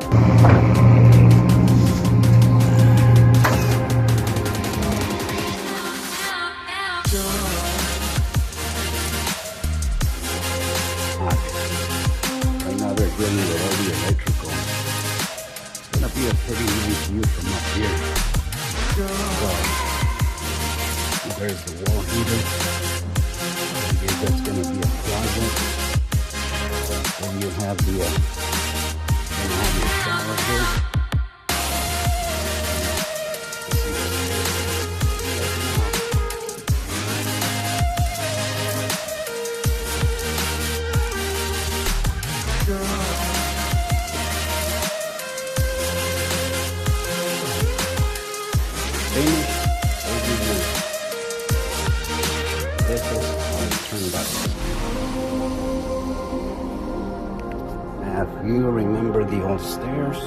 Right now they're dealing with all the electrical. It's gonna be a pretty nice view from up here. There's the wall heater. I guess that's gonna be a closet. Then you have the your shower here. This is how it's turned up. Now, if you remember the old stairs,